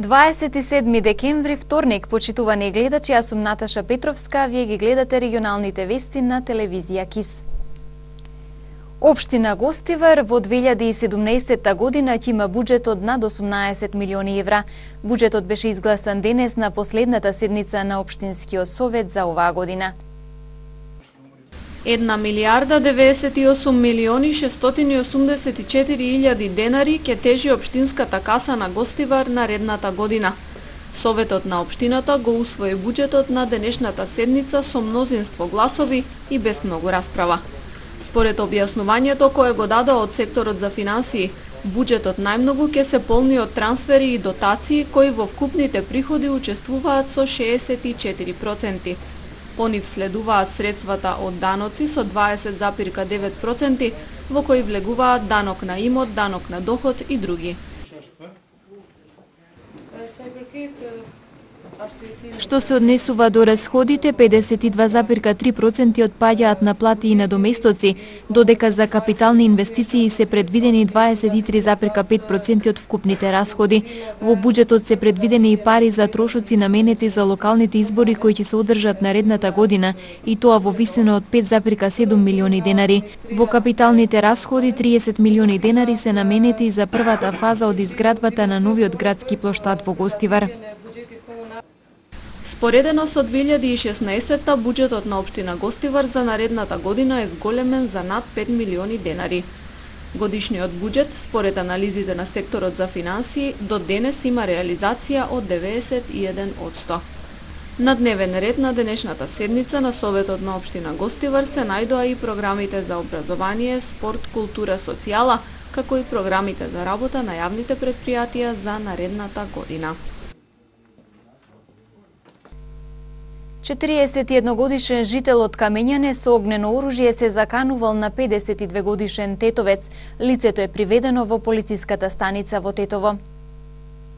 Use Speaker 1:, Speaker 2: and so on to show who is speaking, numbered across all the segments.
Speaker 1: 27 декември, вторник, почитувани гледачи, јас сум Наташа Петровска, а вие ги гледате регионалните вести на телевизија КИС. Општина Гостивар во 2017 година ќе има буџет од над 18 милиони евра. Буџетот беше изгласан денес на последната седница на Општинскиот совет за оваа година.
Speaker 2: 1 милијарда 98 милиони 684 илјади денари ќе тежи општинската каса на Гостивар наредната година. Советот на општината го усвои буџетот на денешната седница со мнозинство гласови и без многу расправа. Според објаснувањето кое го даде од секторот за финансии, буџетот најмногу ќе се полни од трансфери и дотации кои во вкупните приходи учествуваат со 64%. По нив следуваат средствата од даноци со 20,9%, во кои влегуваат данок на имот, данок на доход и други.
Speaker 1: Што се однесува до расходите, 52,3% отпаѓаат на плати и надоместоци, додека за капитални инвестиции се предвидени 23,5% од вкупните расходи. Во буџетот се предвидени и пари за трошоци наменети за локалните избори кои ќе се одржат наредната година, и тоа во висина од 5,7 милиони денари. Во капиталните расходи 30 милиони денари се наменети за првата фаза од изградбата на новиот градски плоштад во Гостивар.
Speaker 2: Споредено со 2016-та, буџетот на општина Гостивар за наредната година е зголемен за над 5 милиони денари. Годишниот буџет, според анализите на секторот за финансии, до денес има реализација од 91%. На дневен ред на денешната седница на Советот на општина Гостивар се најдоа и програмите за образование, спорт, култура, социјала, како и програмите за работа на јавните претпријатија за наредната година.
Speaker 1: 41-годишен жител од Камењане со огнено оружје се заканувал на 52-годишен тетовец. Лицето е приведено во полициската станица во Тетово.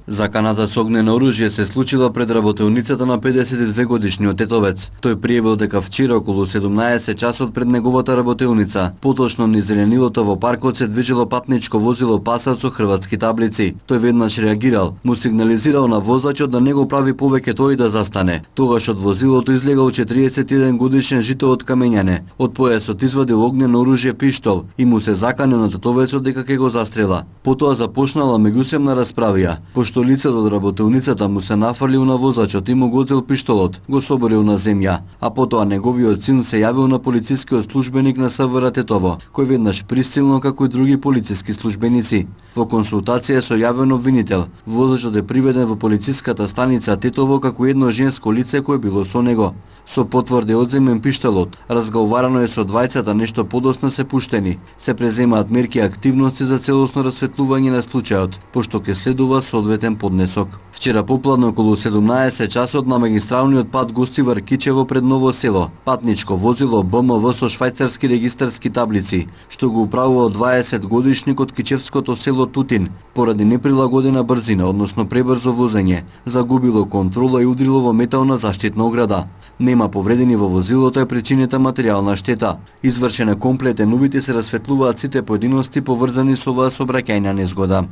Speaker 3: Заканата со огнено оружје се случила пред работилницата на 52-годишниот тетовец. Тој пријавил дека вчера околу 17 часот пред неговата работилница, поточно низ зеленилото во паркот се движело патничко возило пасат со хрватски таблици. Тој веднаш реагирал, му сигнализирал на возачот да не го прави повеќе тој да застане. Тогаш од возилото излегал 41 годишен жител од Камењане. Од појасот извадил огнено оружје пиштол и му се заканил на тетовецот дека ќе го застрела. Потоа започнала меѓусебна расправија. Што лицето од работилницата му се нафрлил на возачот и му го одзел пиштолот, го соборил на земја, а потоа неговиот син се јавил на полицискиот службеник на СВР Тетово, кој веднаш пристилно како и други полициски службеници. Во консултација со јавен обвинител, возачот е приведен во полициската станица Тетово како едно женско лице кое било со него. Со потврди одземен пиштолот, разговарано е со двајцата, нешто подоцна се пуштени. Се преземаат мерки и активности за целосно расветлување на случајот, пошто ќе следува соодветен поднесок. Вчера попладне околу 17 часот на магистралниот пат Гостивар Кичево пред Ново село, патничко возило БМВ со швајцарски регистарски таблици, што го управувал 20 годишник од кичевското село Тутин, поради неприлагодена брзина, односно пребрзо возење, загубило контрола и удрило во метална заштитна ограда. Нема повредени во возилото, е причинета материјална штета. Извршена комплетен увид и се расветлуваат сите поединости поврзани со оваа сообраќајна незгода.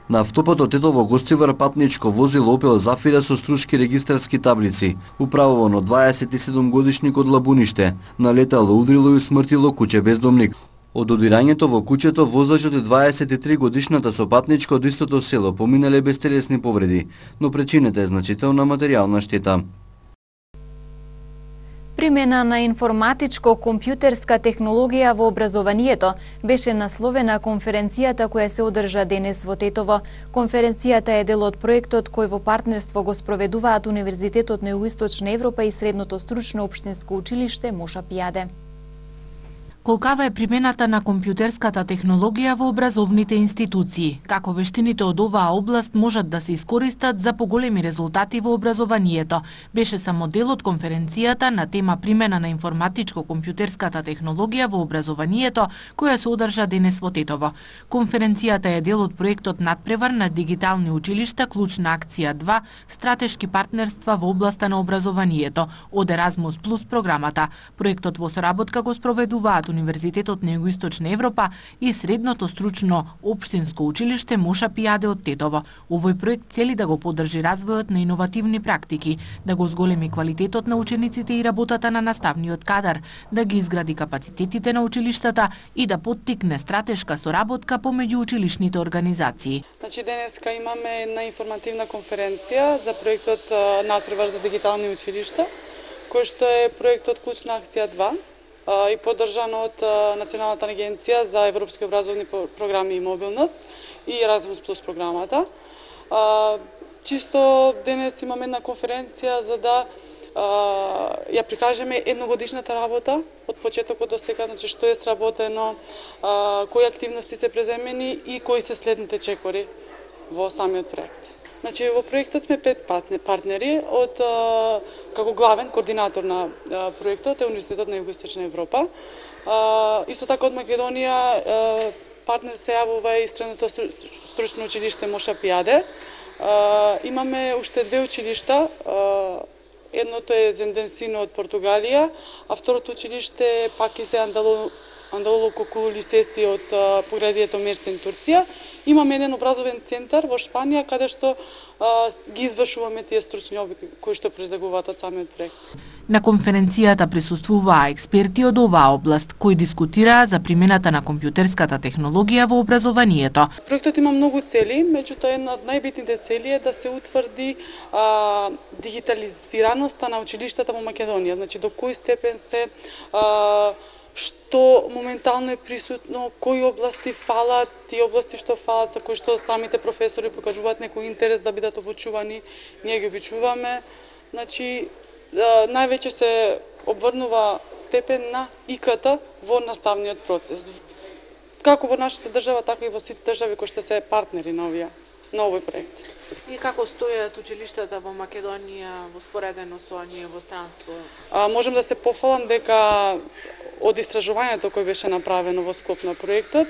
Speaker 3: На автопатот Тетово Гостивар патничко возило Опел Зафира со струшки регистарски таблици, управувано 27 годишник од Лабуниште, налетало, удрило и смртило куќе бездомник. Од одирањето во куќето возачот и 23 годишната со патничко од истото село поминале без телесни повреди, но причинета е значителна материјална штета.
Speaker 1: Примена на информатичко-компјутерска технологија во образованието беше насловена конференцијата која се одржа денес во Тетово. Конференцијата е дел од проектот кој во партнерство го спроведуваат Универзитетот на Југоисточна Европа и Средното стручно општинско училиште Моша Пијаде.
Speaker 4: Колкава е примената на компјутерската технологија во образовните институции, како вештините од оваа област можат да се искористат за поголеми резултати во образованието, беше само дел од конференцијата на тема примена на информатичко-компјутерската технологија во образованието, која се одржа денес во Тетово. Конференцијата е дел од проектот Надпревар на дигитални училишта, клучна акција 2, стратешки партнерства во областа на образованието, од Еразмус Плюс програмата. Проектот во соработка го спроведуваат Универзитетот на Југоисточна Европа и Средното стручно општинско училиште Моша Пијаде од Тетово. Овој проект цели да го поддржи развојот на иновативни практики, да го зголеми квалитетот на учениците и работата на наставниот кадар, да ги изгради капацитетите на училиштата и да поттикне стратешка соработка помеѓу училишните организации.
Speaker 5: Значи денеска имаме една информативна конференција за проектот Надпревар за дигитални училишта, кој што е проектот Клучна акција 2 и поддржан од Националната агенција за европски образовни програми и мобилност и Erasmus Plus програмата. Чисто денес имаме една конференција за да ја прикажеме едногодишната работа од почетокот до сега, значи што е сработено, кои активности се преземени и кои се следните чекори во самиот проект. Значи во проектот сме 5 партнери од како главен координатор на проектот е Универзитетот на Југоисточна Европа. Исто така од Македонија партнер се јавува и Средното стручно училиште Моша Пијаде. Имаме уште 2 училишта. Едното е Зенденсино од Португалија, а второто училиште пак и се Андалулу Кокулисеси од поградието Мерсин, Турција. Имаме еден образовен центар во Шпанија, каде што ги извршуваме тие стручни обуки кои што произлегуваат од самиот проект.
Speaker 4: На конференцијата присуствуваа експерти од оваа област, кои дискутираа за примената на компјутерската технологија во образованието.
Speaker 5: Проектот има многу цели, меѓутоа една од најбитните цели е да се утврди дигитализираноста на училиштата во Македонија. Значи до кој степен се што моментално е присутно, кои области фалат, тие области што фалат, за кои што самите професори покажуваат некој интерес да бидат обучувани, ние ги обучуваме. Значи, највеќе се обврнува степен на ИКТ во наставниот процес. Како во нашата држава, така и во сите држави кои што се партнери на овој проект.
Speaker 6: И како стојат училиштата во Македонија во споредено со оние во странство?
Speaker 5: Можем да се пофалам дека од истражувањето кој беше направено во склоп на проектот,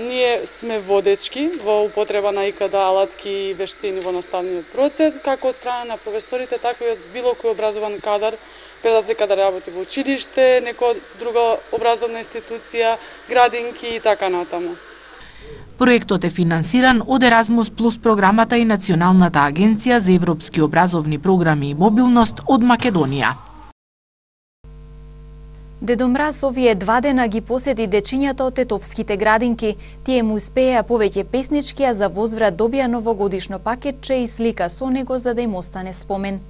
Speaker 5: ние сме водечки во употреба на ИКТ алатки и вештини во наставниот процес, како од страна на професорите, така и од било кој образован кадар, без разлика да работи во училиште, некоја друга образовна институција, градинки и така натаму.
Speaker 4: Проектот е финансиран од Erasmus Plus програмата и Националната агенција за европски образовни програми и мобилност од Македонија.
Speaker 1: Дедо Мраз овие 2 дена ги посети дечињата од тетовските градинки. Тие му успеа повеќе песнички, а за возврат добија новогодишно пакетче и слика со него за да им остане спомен.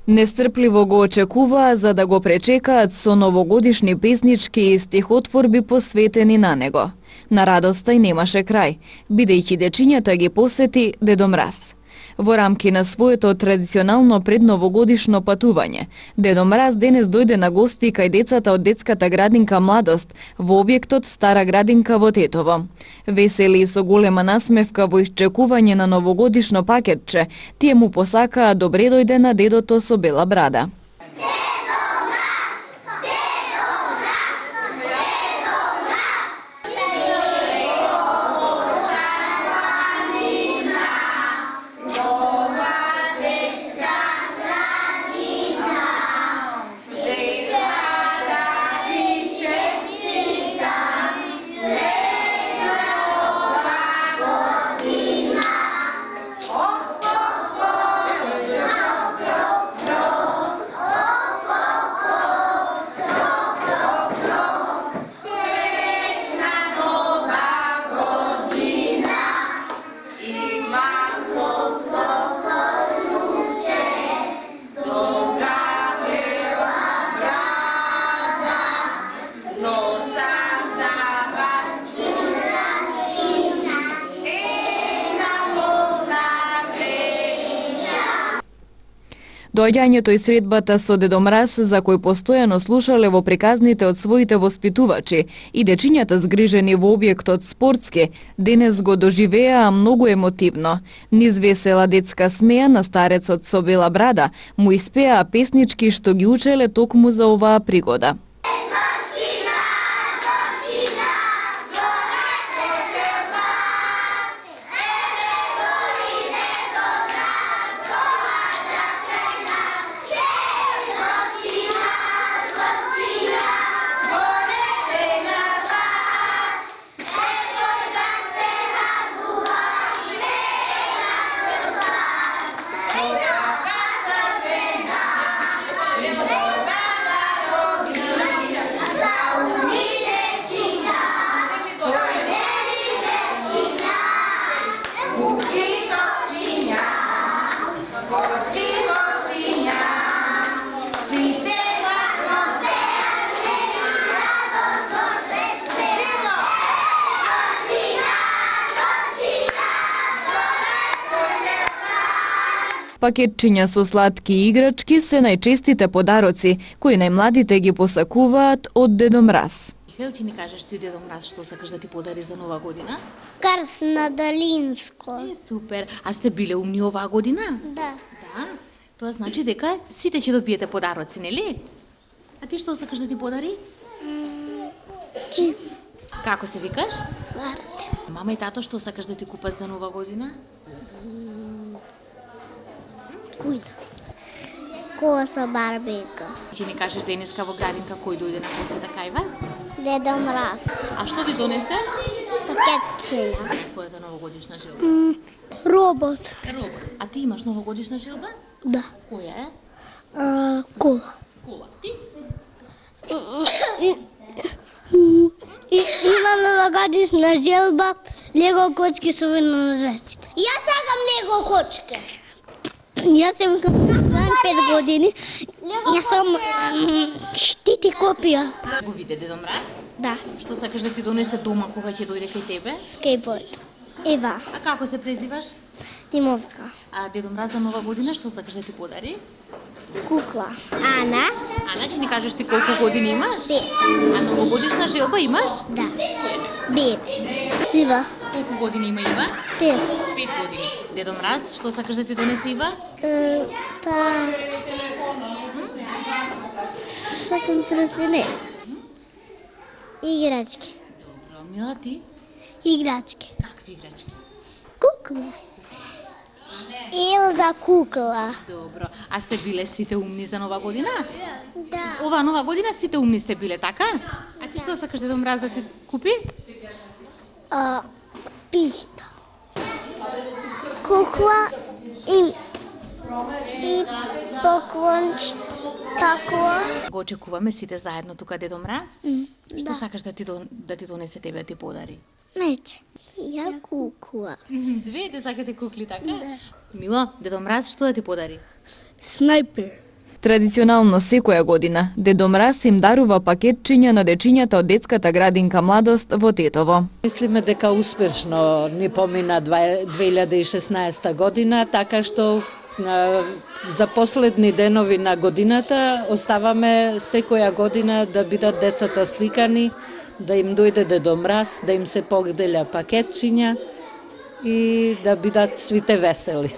Speaker 1: Нестрпливо го очекуваа за да го пречекаат со новогодишни песнички и стихотворби посветени на него. На радоста и немаше крај, бидејќи дечињата ги посети Дедо Мраз. Во рамки на своето традиционално предновогодишно патување, Дедо Мраз денес дојде на гости кај децата од детската градинка Младост во објектот Стара градинка во Тетово. Весели и со голема насмевка во исчекување на новогодишно пакетче, тие му посакаа добре дојде на дедото со бела брада. Доаѓањето и средбата со Дедо Мраз, за кој постојано слушале во приказните од своите воспитувачи и дечињата згрижени во објектот спортски, денес го доживеаа многу емотивно. Низ весела детска смеја на старецот со бела брада му испеа песнички што ги учеле токму за оваа пригода.
Speaker 7: Yeah.
Speaker 1: Пакетчиња со сладки играчки се најчестите подароци, кои најмладите ги посакуваат од Дедо Мраз.
Speaker 4: Хел, ти ни кажеш ти, Дедо Мраз, што сакаш да ти подари за нова година?
Speaker 7: Карс на Далинско.
Speaker 4: Супер. А сте биле умни оваа година?
Speaker 7: Да.
Speaker 4: Да. Тоа значи дека сите ќе добиете подароци, нели? А ти што сакаш да ти подари?
Speaker 7: Чип.
Speaker 4: Како се викаш?
Speaker 7: Март.
Speaker 4: Мама и тато што сакаш да ти купат за нова година?
Speaker 7: Кујда. Кола со барбека.
Speaker 4: Ќе ни кажеш денеска во градинка кој дојде на посета кај вас?
Speaker 7: Дедо Мраз.
Speaker 4: А што ви донесе?
Speaker 7: Пакетчиња.
Speaker 4: Твојата новогодишна желба.
Speaker 7: Робот.
Speaker 4: Робот. А ти имаш новогодишна желба?
Speaker 7: Да.
Speaker 4: Која е?
Speaker 7: Кола.
Speaker 4: Кола. Ти?
Speaker 7: Имам новогодишна желба, лего кочки со вино на звездите. Јас сакам лего кочки. Јас имам 5 години. Јас сам штити копија.
Speaker 4: Го виде Дедо Мраз?
Speaker 7: Да,
Speaker 4: Што сакаш да ти донесе дома кога ќе дојде кај тебе?
Speaker 7: скейтборд. Ева,
Speaker 4: А како се презиваш?
Speaker 7: Тимовска.
Speaker 4: А Дедо Мраз за нова година што сакаш да ти подари?
Speaker 7: Кукла. Ана.
Speaker 4: Ана, ќе ни кажеш ти колку години имаш?
Speaker 7: 5.
Speaker 4: А новогодишна желба имаш?
Speaker 7: Да. Бебе. Ива.
Speaker 4: Колку години има Ива?
Speaker 7: 5.
Speaker 4: 5 години. Дедо Мраз, што сакаш да ти донесе Ива?
Speaker 7: Сакам тротинет. Играчки.
Speaker 4: Добро, Мила, ти?
Speaker 7: Играчки.
Speaker 4: Какви играчки?
Speaker 7: Кукла. Елза кукла.
Speaker 4: Добро. А сте биле сите умни за нова година?
Speaker 7: Да.
Speaker 4: Ова нова година сите умни сте биле, така? А ти што сакаш Дедо Мраз да ти купи?
Speaker 7: Пишта. Кукла и поклонч такова.
Speaker 4: Го очекуваме сите заедно тука Дедо Мраз? Што сакаш да ти донесе тебе, ти подари?
Speaker 7: Меч. Ја кукла.
Speaker 4: Двете сакате кукли, така? Да. Мило, Дедо Мраз што да ти подари?
Speaker 7: Снайпер.
Speaker 1: Традиционално секоја година, Дедо Мраз им дарува пакетчиња на дечињата од детската градинка Младост во Тетово.
Speaker 8: Мислиме дека успешно ни помина 2016 година, така што за последни денови на годината оставаме секоја година да бидат децата сликани, да им дојде Дедо Мраз, да им се поделја пакетчиња и да бидат свите весели.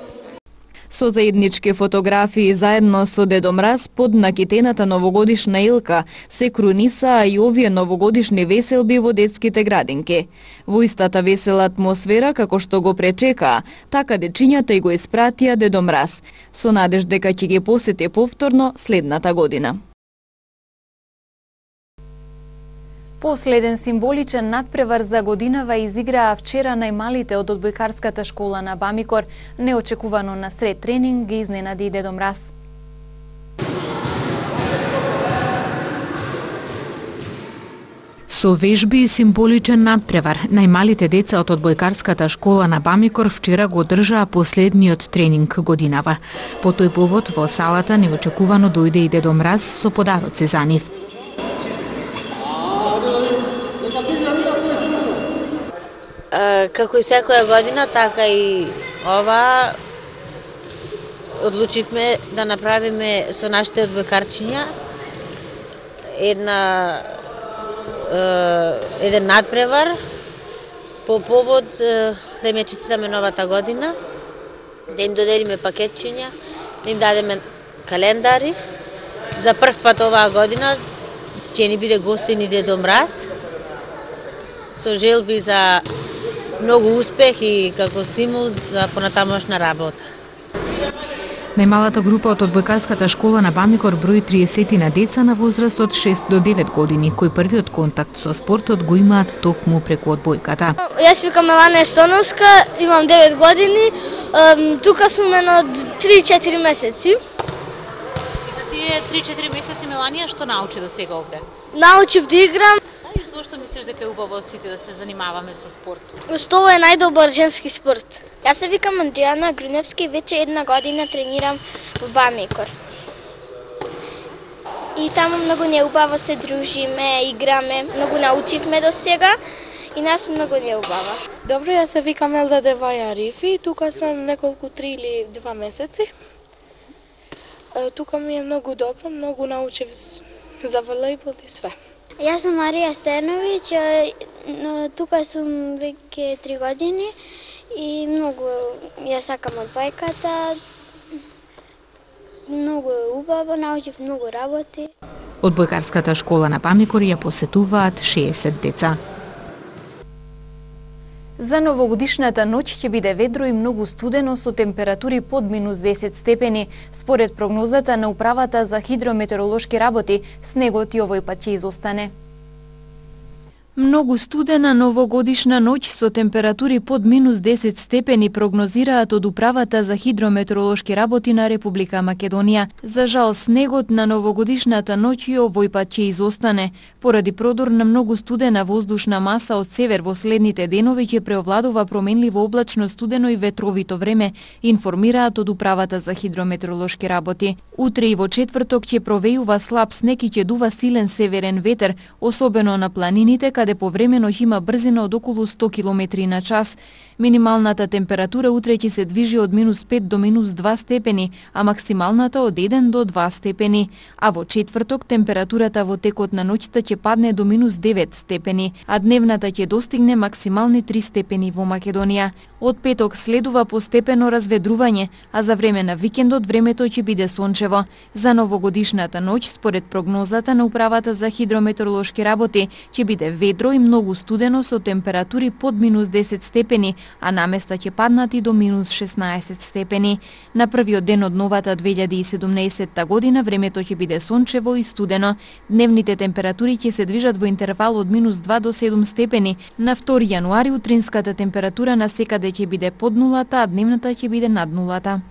Speaker 1: Со заеднички фотографии заедно со Дедо Мраз под накитената новогодишна елка се крунисаа и овие новогодишни веселби во детските градинки. Во истата весела атмосфера како што го пречекаа, така дечињата и го испратија Дедо Мраз, со надеж дека ќе ги посети повторно следната година. Последен символичен надпревар за годинава изиграа вчера најмалите од одбојкарската школа на Бамикор. Неочекувано на сред тренинг ги изненади Дедо Мраз. Со вежби и символичен надпревар, најмалите деца од одбојкарската школа на Бамикор вчера го држаа последниот тренинг годинава. По тој повод во салата неочекувано дојде и Дедо Мраз со подароци за нив.
Speaker 9: Како и секоја година, така и ова одлучивме да направиме со нашите одбојкарчиња еден надпревар по повод да им ја честитаме новата година, да им доделиме пакетчиња, да им дадеме календари. За прв пат оваа година ќе ни биде гостин и Дедо Мраз со желби за многу успех и како стимул за понатамошна работа.
Speaker 1: Најмалата група од одбојкарската школа на Бамикор брои 30 на деца на возраст од 6 до 9 години, кои првиот контакт со спортот го имаат токму преку одбојката.
Speaker 7: Јас викам Мелана Естоновска, имам 9 години, тука сум на 3-4 месеци.
Speaker 4: И за тие 3-4 месеци, Меланија, што научи до сега овде?
Speaker 7: Научив да играм.
Speaker 4: И зошто мислиш дека е убаво сите да се занимаваме со спорт?
Speaker 7: Што ова е најдобар женски спорт.
Speaker 10: Јас се викам Андријана Груневски и веќе 1 година тренирам во Бамикор. И таму многу неубаво се дружиме, играме, многу научивме до сега и нас многу неубаво. Добро, јас се викам Елза Деваја Арифи, тука сум неколку 3 или 2 месеци. Тука ми е многу добро, многу научив за волејбол и све.
Speaker 7: Јас сум Марија Стеновиќ, тука сум веќе 3 години и многу ја сакам одбојката. Многу е убаво, научив многу работи.
Speaker 1: Одбојкарската школа на Памикор ја посетуваат 60 деца. За новогодишната ноќ ќе биде ведро и многу студено со температури под -10 степени. Според прогнозата на Управата за хидрометеоролошки работи, снегот и овој пат ќе изостане. Многу студена новогодишна ноќ со температури под -10 степени прогнозираат од Управата за хидрометеоролошки работи на Република Македонија. За жал, снегот на новогодишната ноќ и овој пат ќе изостане. Поради продор на многу студена воздушна маса од север во следните денови ќе преовладува променливо облачно, студено и ветровито време, информираат од Управата за хидрометеоролошки работи. Утре и во четврток ќе провејува слаб снег и ќе дува силен северен ветер, особено на планините, каде повремено ќе има брзина од околу 100 км на час. Минималната температура утре ќе се движи од -5 до -2 степени, а максималната од 1 до 2 степени. А во четврток температурата во текот на ноќта ќе падне до -9 степени, а дневната ќе достигне максимални 3 степени во Македонија. Од петок следува постепено разведрување, а за време на викендот времето ќе биде сончево. За новогодишната ноќ, според прогнозата на Управата за хидрометеоролошки работи, ќе биде ведро и многу студено со температури под -10 степени, а наместа ќе паднат и до -16 степени. На првиот ден од новата 2017 година времето ќе биде сончево и студено. Дневните температури ќе се движат во интервал од -2 до 7 степени. На 2 јануари утринската температура на секаде ќе биде под нулата, а дневната ќе биде над нулата.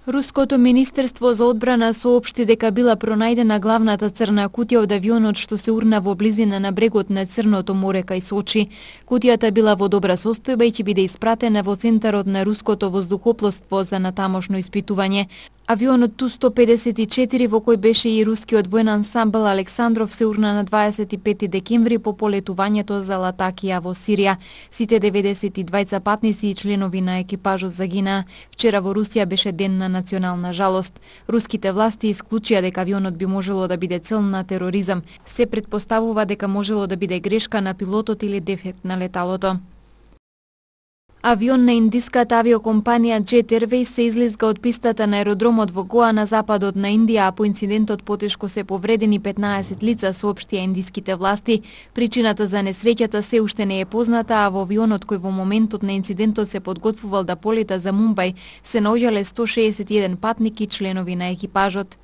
Speaker 1: Руското министерство за одбрана соопшти дека била пронајдена главната црна кутија од авионот што се урна во близина на брегот на Црното море кај Сочи. Кутијата била во добра состојба и ќе биде испратена во центарот на руското воздухопловство за натамошно испитување. Авионот Ту-154 во кој беше и рускиот воен ансамбл Александров се урна на 25 декември по полетувањето за Латакија во Сирија. Сите 92 патници и членови на екипажот загинаа. Вчера во Русија беше ден на национална жалост. Руските власти исклучија дека авионот би можело да биде цел на тероризам. Се претпоставува дека можело да биде грешка на пилотот или дефект на леталото. Авион на индиската авиокомпанија Jet Airways се излизга од пистата на аеродромот во Гоа на западот на Индија, а по инцидентот потешко се повредени 15 лица, соопштија индиските власти. Причината за несреќата се уште не е позната, а во авионот кој во моментот на инцидентот се подготвувал да полета за Мумбај се наоѓале 161 патник и членови на екипажот.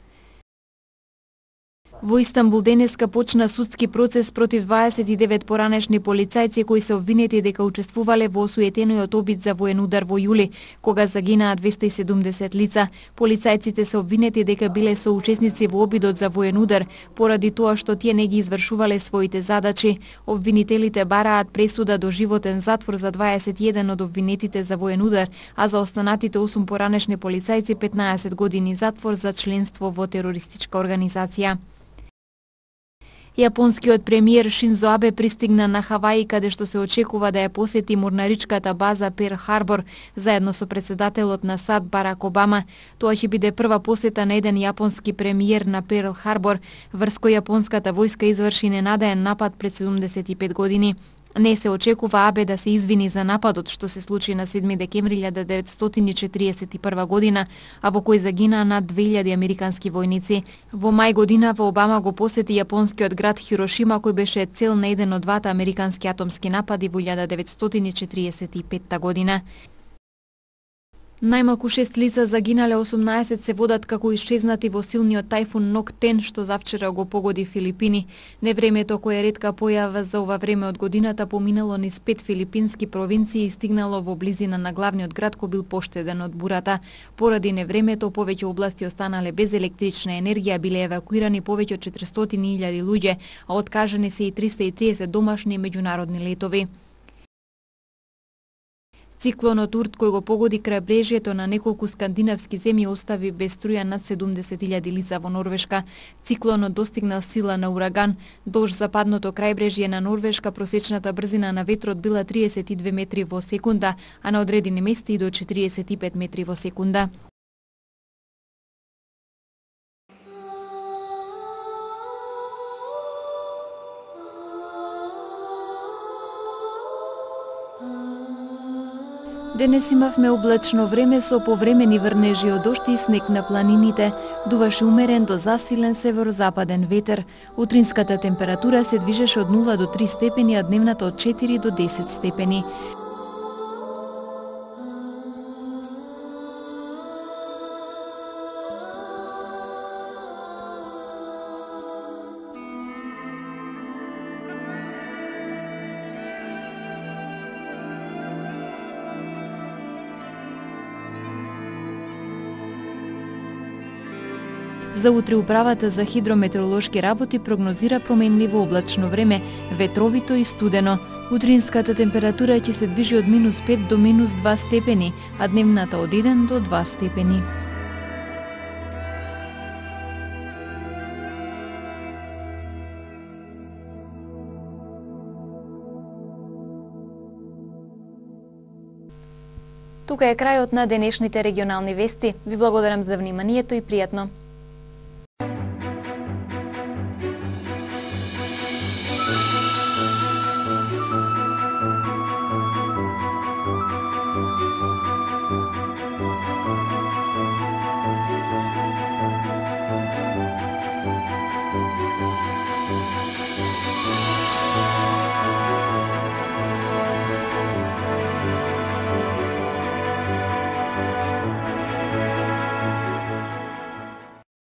Speaker 1: Во Истанбул денеска почна судски процес против 29 поранешни полицајци кои се обвинети дека учествувале во осуетениот обид за воен удар во јули, кога загинаа 270 лица. Полицајците се обвинети дека биле соучесници во обидот за воен удар, поради тоа што тие не ги извршувале своите задачи. Обвинителите бараат пресуда до животен затвор за 21 од обвинетите за воен удар, а за останатите 8 поранешни полицајци 15 години затвор за членство во терористичка организација. Јапонскиот премиер Шинзо Абе пристигна на Хаваи, каде што се очекува да ја посети морнаричката база Перл Харбор, заедно со председателот на САД Барак Обама. Тоа ќе биде прва посета на еден јапонски премиер на Перл Харбор, врз кој јапонската војска изврши ненадеен напад пред 75 години. Не се очекува Абе да се извини за нападот што се случи на 7 декември 1941 година, а во кој загинаа над 2000 американски војници. Во мај годинава Обама го посети јапонскиот град Хирошима, кој беше цел на еден од двата американски атомски напади во 1945 година. Најмалку 6 лица загинале, 18 се водат како исчезнати во силниот тајфун Ноктен што завчера го погоди Филипини. Невремето, кое е ретка појава за ова време од годината, поминало низ 5 филипински провинции и стигнало во близина на главниот град кој бил поштеден од бурата. Поради невремето, повеќе области останале без електрична енергија, биле евакуирани повеќе од 400.000 луѓе, а откажани се и 330 домашни и меѓународни летови. Циклонот Урт кој го погоди крајбрежјето на неколку скандинавски земји остави без струја над 70.000 лица во Норвешка. Циклонот достигнал сила на ураган. Долж западното крајбрежје на Норвешка просечната брзина на ветрот била 32 метри во секунда, а на одредени места и до 45 метри во секунда. Денес имавме облачно време со повремени врнежи од дожд и снег на планините. Дуваше умерен до засилен северозападен ветер. Утринската температура се движеше од 0 до 3 степени, а дневната од 4 до 10 степени. За утре управата за хидрометеоролошки работи прогнозира променливо облачно време, ветровито и студено. Утринската температура ќе се движи од -5 до -2 степени, а дневната од 1 до 2 степени. Тука е крајот на денешните регионални вести. Ви благодарам за вниманието и пријатно.